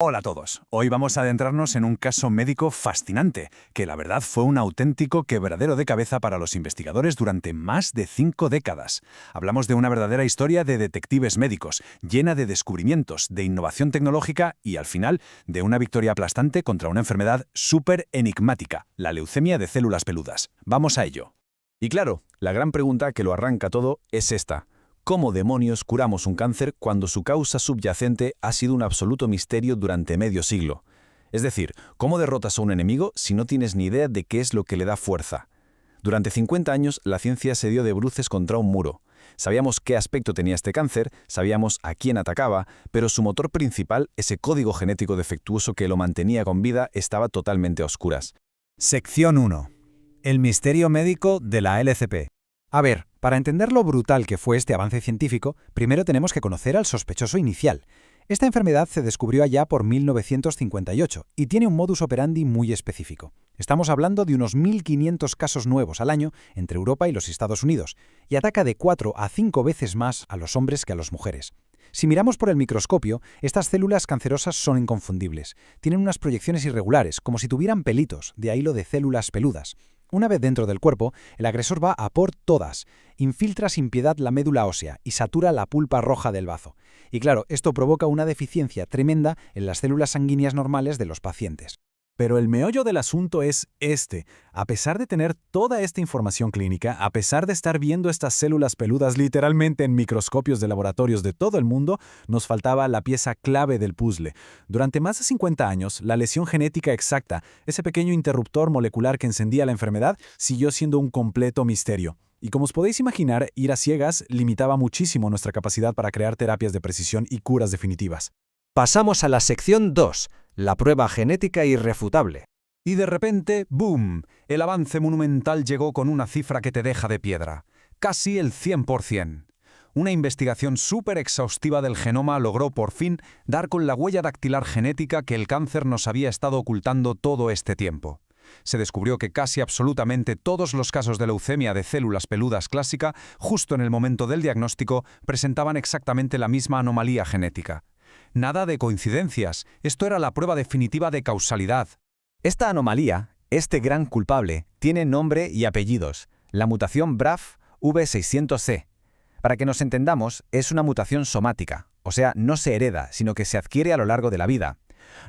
Hola a todos. Hoy vamos a adentrarnos en un caso médico fascinante, que la verdad fue un auténtico quebradero de cabeza para los investigadores durante más de 5 décadas. Hablamos de una verdadera historia de detectives médicos, llena de descubrimientos, de innovación tecnológica y, al final, de una victoria aplastante contra una enfermedad súper enigmática, la leucemia de células peludas. Vamos a ello. Y claro, la gran pregunta que lo arranca todo es esta. ¿Cómo demonios curamos un cáncer cuando su causa subyacente ha sido un absoluto misterio durante medio siglo? Es decir, ¿cómo derrotas a un enemigo si no tienes ni idea de qué es lo que le da fuerza? Durante 50 años, la ciencia se dio de bruces contra un muro. Sabíamos qué aspecto tenía este cáncer, sabíamos a quién atacaba, pero su motor principal, ese código genético defectuoso que lo mantenía con vida, estaba totalmente a oscuras. Sección 1. El misterio médico de la LCP. A ver, para entender lo brutal que fue este avance científico, primero tenemos que conocer al sospechoso inicial. Esta enfermedad se descubrió allá por 1958 y tiene un modus operandi muy específico. Estamos hablando de unos 1.500 casos nuevos al año entre Europa y los Estados Unidos, y ataca de 4 a 5 veces más a los hombres que a las mujeres. Si miramos por el microscopio, estas células cancerosas son inconfundibles. Tienen unas proyecciones irregulares, como si tuvieran pelitos, de ahí lo de células peludas. Una vez dentro del cuerpo, el agresor va a por todas, infiltra sin piedad la médula ósea y satura la pulpa roja del bazo. Y claro, esto provoca una deficiencia tremenda en las células sanguíneas normales de los pacientes. Pero el meollo del asunto es este. A pesar de tener toda esta información clínica, a pesar de estar viendo estas células peludas literalmente en microscopios de laboratorios de todo el mundo, nos faltaba la pieza clave del puzzle. Durante más de 50 años, la lesión genética exacta, ese pequeño interruptor molecular que encendía la enfermedad, siguió siendo un completo misterio. Y como os podéis imaginar, ir a ciegas limitaba muchísimo nuestra capacidad para crear terapias de precisión y curas definitivas. Pasamos a la sección 2, la prueba genética irrefutable. Y de repente, ¡boom!, el avance monumental llegó con una cifra que te deja de piedra. Casi el 100%. Una investigación súper exhaustiva del genoma logró por fin dar con la huella dactilar genética que el cáncer nos había estado ocultando todo este tiempo. Se descubrió que casi absolutamente todos los casos de leucemia de células peludas clásica, justo en el momento del diagnóstico, presentaban exactamente la misma anomalía genética. Nada de coincidencias, esto era la prueba definitiva de causalidad. Esta anomalía, este gran culpable, tiene nombre y apellidos, la mutación BRAF V600C. Para que nos entendamos, es una mutación somática, o sea, no se hereda, sino que se adquiere a lo largo de la vida.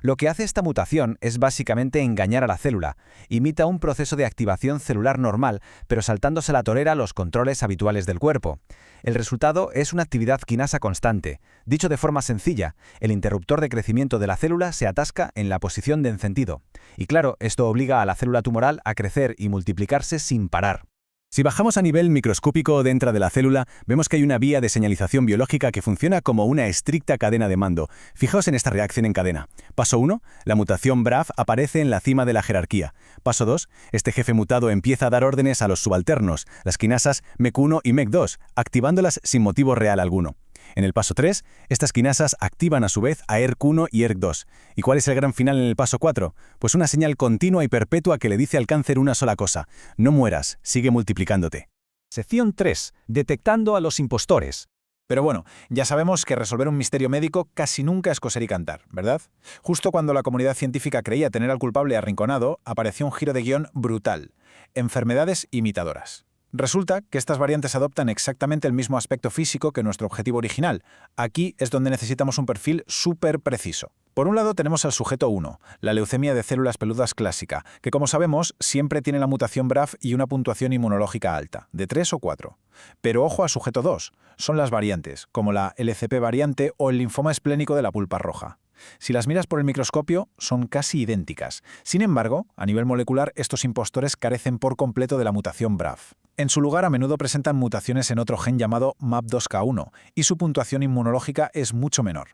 Lo que hace esta mutación es básicamente engañar a la célula. Imita un proceso de activación celular normal, pero saltándose la torera los controles habituales del cuerpo. El resultado es una actividad quinasa constante. Dicho de forma sencilla, el interruptor de crecimiento de la célula se atasca en la posición de encendido. Y claro, esto obliga a la célula tumoral a crecer y multiplicarse sin parar. Si bajamos a nivel microscópico dentro de la célula, vemos que hay una vía de señalización biológica que funciona como una estricta cadena de mando. Fijaos en esta reacción en cadena. Paso 1, la mutación BRAF aparece en la cima de la jerarquía. Paso 2, este jefe mutado empieza a dar órdenes a los subalternos, las quinasas MEC1 y MEC2, activándolas sin motivo real alguno. En el paso 3, estas quinasas activan a su vez a ERK1 y ERK2. ¿Y cuál es el gran final en el paso 4? Pues una señal continua y perpetua que le dice al cáncer una sola cosa: no mueras, sigue multiplicándote. Sección 3. Detectando a los impostores. Pero bueno, ya sabemos que resolver un misterio médico casi nunca es coser y cantar, ¿verdad? Justo cuando la comunidad científica creía tener al culpable arrinconado, apareció un giro de guión brutal: enfermedades imitadoras. Resulta que estas variantes adoptan exactamente el mismo aspecto físico que nuestro objetivo original. Aquí es donde necesitamos un perfil súper preciso. Por un lado tenemos al sujeto 1, la leucemia de células peludas clásica, que como sabemos siempre tiene la mutación BRAF y una puntuación inmunológica alta, de 3 o 4. Pero ojo al sujeto 2, son las variantes, como la LCP variante o el linfoma esplénico de la pulpa roja. Si las miras por el microscopio, son casi idénticas. Sin embargo, a nivel molecular, estos impostores carecen por completo de la mutación BRAF. En su lugar, a menudo presentan mutaciones en otro gen llamado MAP2K1, y su puntuación inmunológica es mucho menor.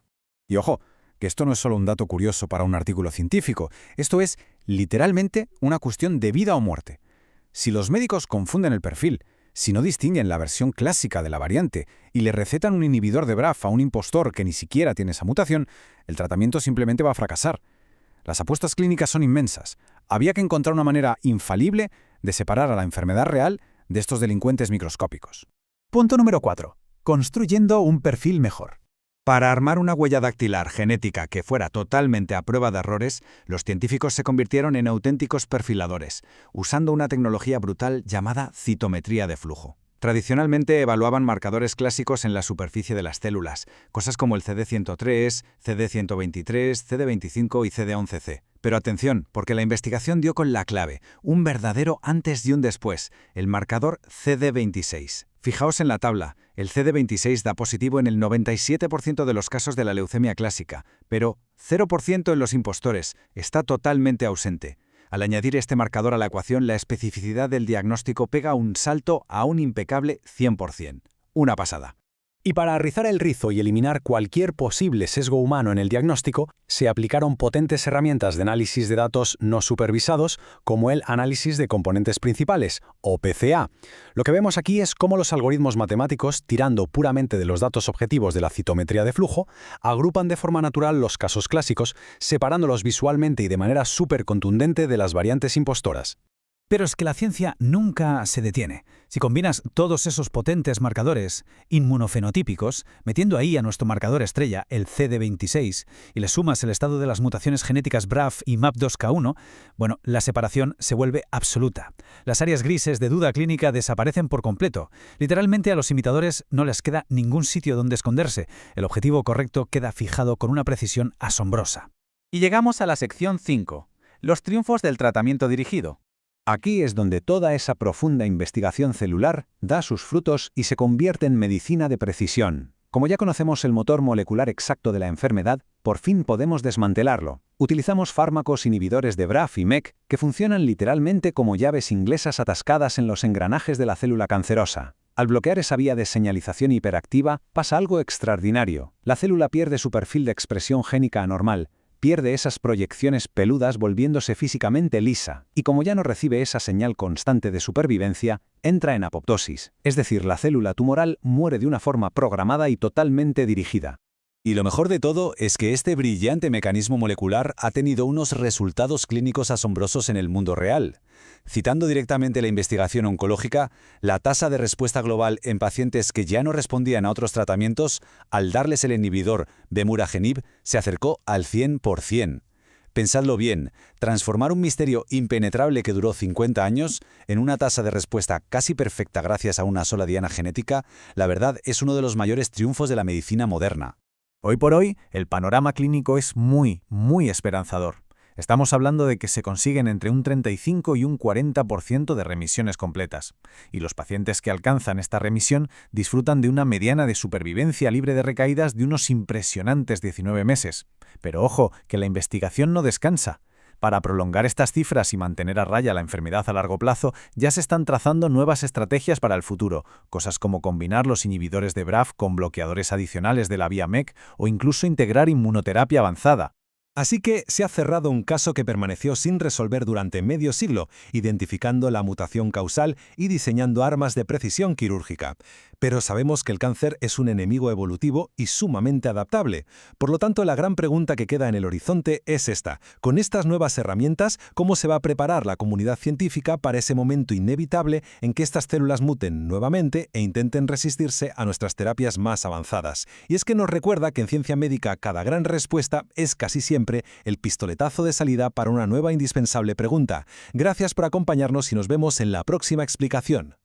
Y ojo, que esto no es solo un dato curioso para un artículo científico, esto es literalmente una cuestión de vida o muerte. Si los médicos confunden el perfil, si no distinguen la versión clásica de la variante y le recetan un inhibidor de BRAF a un impostor que ni siquiera tiene esa mutación, el tratamiento simplemente va a fracasar. Las apuestas clínicas son inmensas. Había que encontrar una manera infalible de separar a la enfermedad real de estos delincuentes microscópicos. Punto número 4. Construyendo un perfil mejor. Para armar una huella dactilar genética que fuera totalmente a prueba de errores, los científicos se convirtieron en auténticos perfiladores, usando una tecnología brutal llamada citometría de flujo. Tradicionalmente evaluaban marcadores clásicos en la superficie de las células, cosas como el CD103, CD123, CD25 y CD11C. Pero atención, porque la investigación dio con la clave, un verdadero antes y un después, el marcador CD26. Fijaos en la tabla, el CD26 da positivo en el 97% de los casos de la leucemia clásica, pero 0% en los impostores, está totalmente ausente. Al añadir este marcador a la ecuación, la especificidad del diagnóstico pega un salto a un impecable 100%. Una pasada. Y para rizar el rizo y eliminar cualquier posible sesgo humano en el diagnóstico, se aplicaron potentes herramientas de análisis de datos no supervisados, como el análisis de componentes principales, o PCA. Lo que vemos aquí es cómo los algoritmos matemáticos, tirando puramente de los datos objetivos de la citometría de flujo, agrupan de forma natural los casos clásicos, separándolos visualmente y de manera súper contundente de las variantes impostoras. Pero es que la ciencia nunca se detiene. Si combinas todos esos potentes marcadores inmunofenotípicos, metiendo ahí a nuestro marcador estrella, el CD26, y le sumas el estado de las mutaciones genéticas BRAF y MAP2K1, bueno, la separación se vuelve absoluta. Las áreas grises de duda clínica desaparecen por completo. Literalmente a los imitadores no les queda ningún sitio donde esconderse. El objetivo correcto queda fijado con una precisión asombrosa. Y llegamos a la sección 5, los triunfos del tratamiento dirigido. Aquí es donde toda esa profunda investigación celular da sus frutos y se convierte en medicina de precisión. Como ya conocemos el motor molecular exacto de la enfermedad, por fin podemos desmantelarlo. Utilizamos fármacos inhibidores de BRAF y MEK que funcionan literalmente como llaves inglesas atascadas en los engranajes de la célula cancerosa. Al bloquear esa vía de señalización hiperactiva, pasa algo extraordinario. La célula pierde su perfil de expresión génica anormal, pierde esas proyecciones peludas volviéndose físicamente lisa, y como ya no recibe esa señal constante de supervivencia, entra en apoptosis, es decir, la célula tumoral muere de una forma programada y totalmente dirigida. Y lo mejor de todo es que este brillante mecanismo molecular ha tenido unos resultados clínicos asombrosos en el mundo real. Citando directamente la investigación oncológica, la tasa de respuesta global en pacientes que ya no respondían a otros tratamientos, al darles el inhibidor Bemuragenib, se acercó al 100%. Pensadlo bien, transformar un misterio impenetrable que duró 50 años en una tasa de respuesta casi perfecta gracias a una sola diana genética, la verdad es uno de los mayores triunfos de la medicina moderna. Hoy por hoy, el panorama clínico es muy esperanzador. Estamos hablando de que se consiguen entre un 35 y un 40% de remisiones completas, y los pacientes que alcanzan esta remisión disfrutan de una mediana de supervivencia libre de recaídas de unos impresionantes 19 meses. Pero ojo, que la investigación no descansa. Para prolongar estas cifras y mantener a raya la enfermedad a largo plazo, ya se están trazando nuevas estrategias para el futuro, cosas como combinar los inhibidores de BRAF con bloqueadores adicionales de la vía MEK o incluso integrar inmunoterapia avanzada. Así que se ha cerrado un caso que permaneció sin resolver durante medio siglo, identificando la mutación causal y diseñando armas de precisión quirúrgica. Pero sabemos que el cáncer es un enemigo evolutivo y sumamente adaptable. Por lo tanto, la gran pregunta que queda en el horizonte es esta. Con estas nuevas herramientas, ¿cómo se va a preparar la comunidad científica para ese momento inevitable en que estas células muten nuevamente e intenten resistirse a nuestras terapias más avanzadas? Y es que nos recuerda que en ciencia médica cada gran respuesta es casi siempre el pistoletazo de salida para una nueva indispensable pregunta. Gracias por acompañarnos y nos vemos en la próxima explicación.